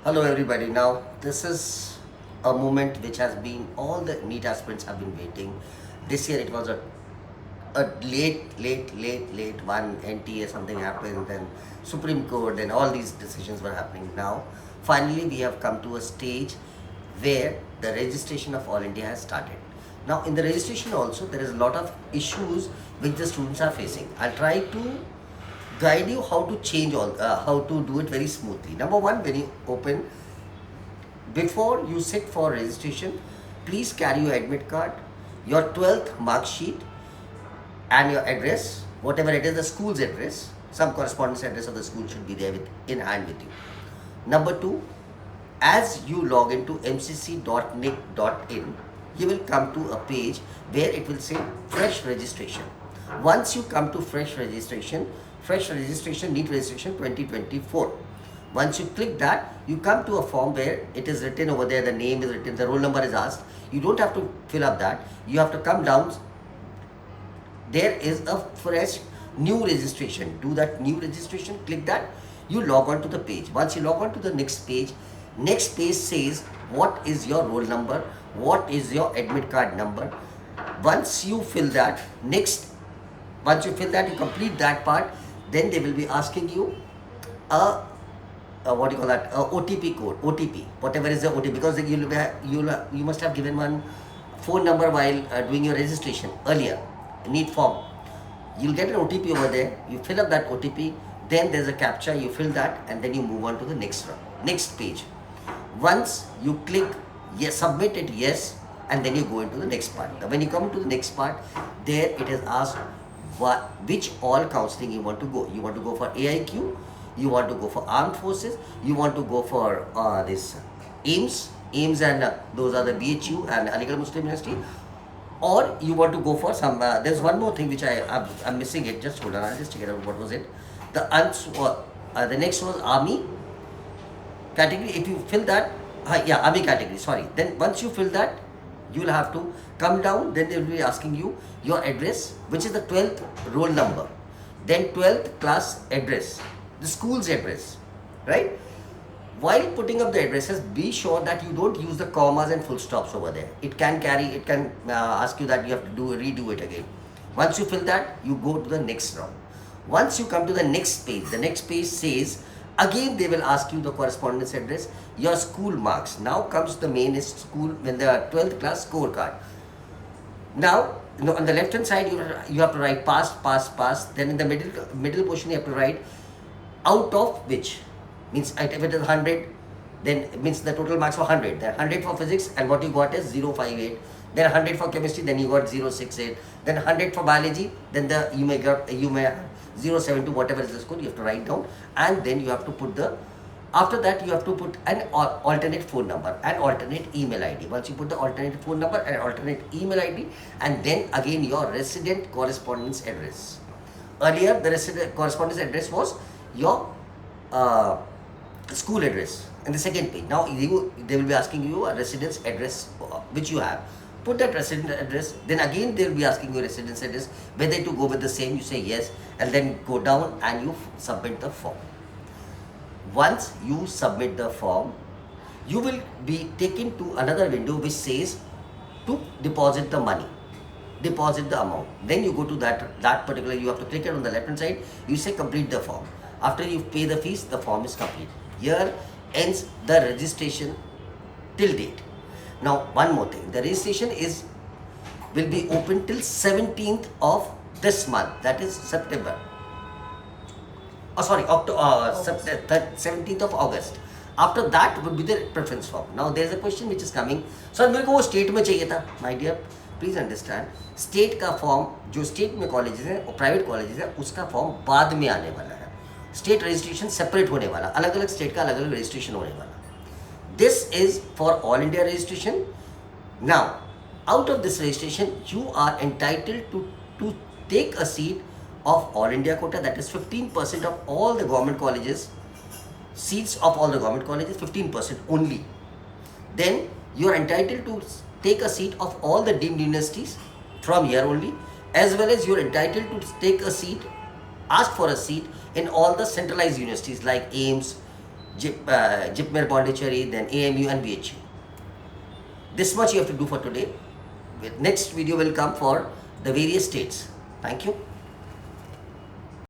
Hello everybody. Now this is a moment which has been all the NEET aspirants have been waiting. This year it was a late one. NTA something happened, then Supreme Court, then all these decisions were happening. Now finally we have come to a stage where the registration of All India has started. Now in the registration also there is a lot of issues which the students are facing. I'll try to guide you how to change how to do it very smoothly. Number one, when you open, before you sit for registration, please carry your admit card, your 12th mark sheet, and your address, whatever it is, the school's address. Some correspondence address of the school should be there in hand with you. Number two, as you log into mcc.nic.in, you will come to a page where it will say fresh registration. Once you come to fresh registration, NEET registration 2024. Once you click that, you come to a form where it is written over there, the name is written, the roll number is asked. You don't have to fill up that. You have to come down. There is a fresh new registration. Do that new registration, click that. You log on to the page. Once you log on to the next page says what is your roll number, what is your admit card number. Once you fill that, you complete that part, then they will be asking you a what do you call that, a OTP code, OTP, whatever is the OTP, because you must have given one phone number while doing your registration earlier, NEET form. You'll get an OTP over there, you fill up that OTP, then there's a captcha, you fill that, and then you move on to the next page. Once you click yes, submit it, yes, and then you go into the next part. When you come to the next part, there it is asked which all counseling you want to go. You want to go for AIQ, you want to go for armed forces, you want to go for this AIMS and those are the BHU and Aligarh Muslim University, or you want to go for some, there's one more thing which I'm missing it, just hold on, I'll just check it out, what was it? The next was army category. If you fill that, army category, sorry. Then once you fill that, you will have to come down, then they will be asking you your address, which is the 12th roll number, then 12th class address, the school's address, right? While putting up the addresses, be sure that you don't use the commas and full stops over there. It can ask you that you have to redo it again. Once you fill that, you go to the next round. Once you come to the next page says, again they will ask you the correspondence address, your school marks. Now comes the main school, when the 12th class scorecard. Now, on the left hand side, you have to write pass. Then in the middle portion, you have to write out of which. Means if it is 100, then it means the total marks for 100. Then 100 for physics, and what you got is 058. Then 100 for chemistry, then you got 068. Then 100 for biology, then you may 072, whatever is the score, you have to write down, and then you have to put after that you have to put an alternate phone number and alternate email ID. Once you put the alternate phone number and alternate email ID, and then again your resident correspondence address. Earlier the resident correspondence address was your school address in the second page. Now they will be asking you a residence address which you have. Put that resident address, then again they will be asking you residence address, whether to go with the same, you say yes, and then go down and you submit the form. Once you submit the form, you will be taken to another window which says to deposit the money, deposit the amount. Then you go to that particular, you have to click it on the left hand side, you say complete the form. After you pay the fees, the form is complete. Here ends the registration till date. Now one more thing, the registration will be open till 17th of this month, that is September. October, 17th of August. After that would be the preference form. Now there is a question which is coming. Sir, मेरे को वो state में चाहिए था. My dear, please understand, state का form जो state में colleges हैं और प्राइवेट कॉलेजेस हैं उसका फॉर्म बाद में आने वाला है. स्टेट रजिस्ट्रेशन सेपरेट होने वाला, अलग अलग स्टेट का अलग अलग रजिस्ट्रेशन होने वाला. This is for all India registration. Now, out of this registration, you are entitled to take a seat of all India quota, that is 15% of all the government colleges, seats of all the government colleges, 15% only. Then you are entitled to take a seat of all the deemed universities from here only, as well as you are entitled to take a seat, ask for a seat in all the centralized universities like AIMS, Jipmer Pondicherry, then AMU and BHU. This much you have to do for today. Next video will come for the various states. Thank you.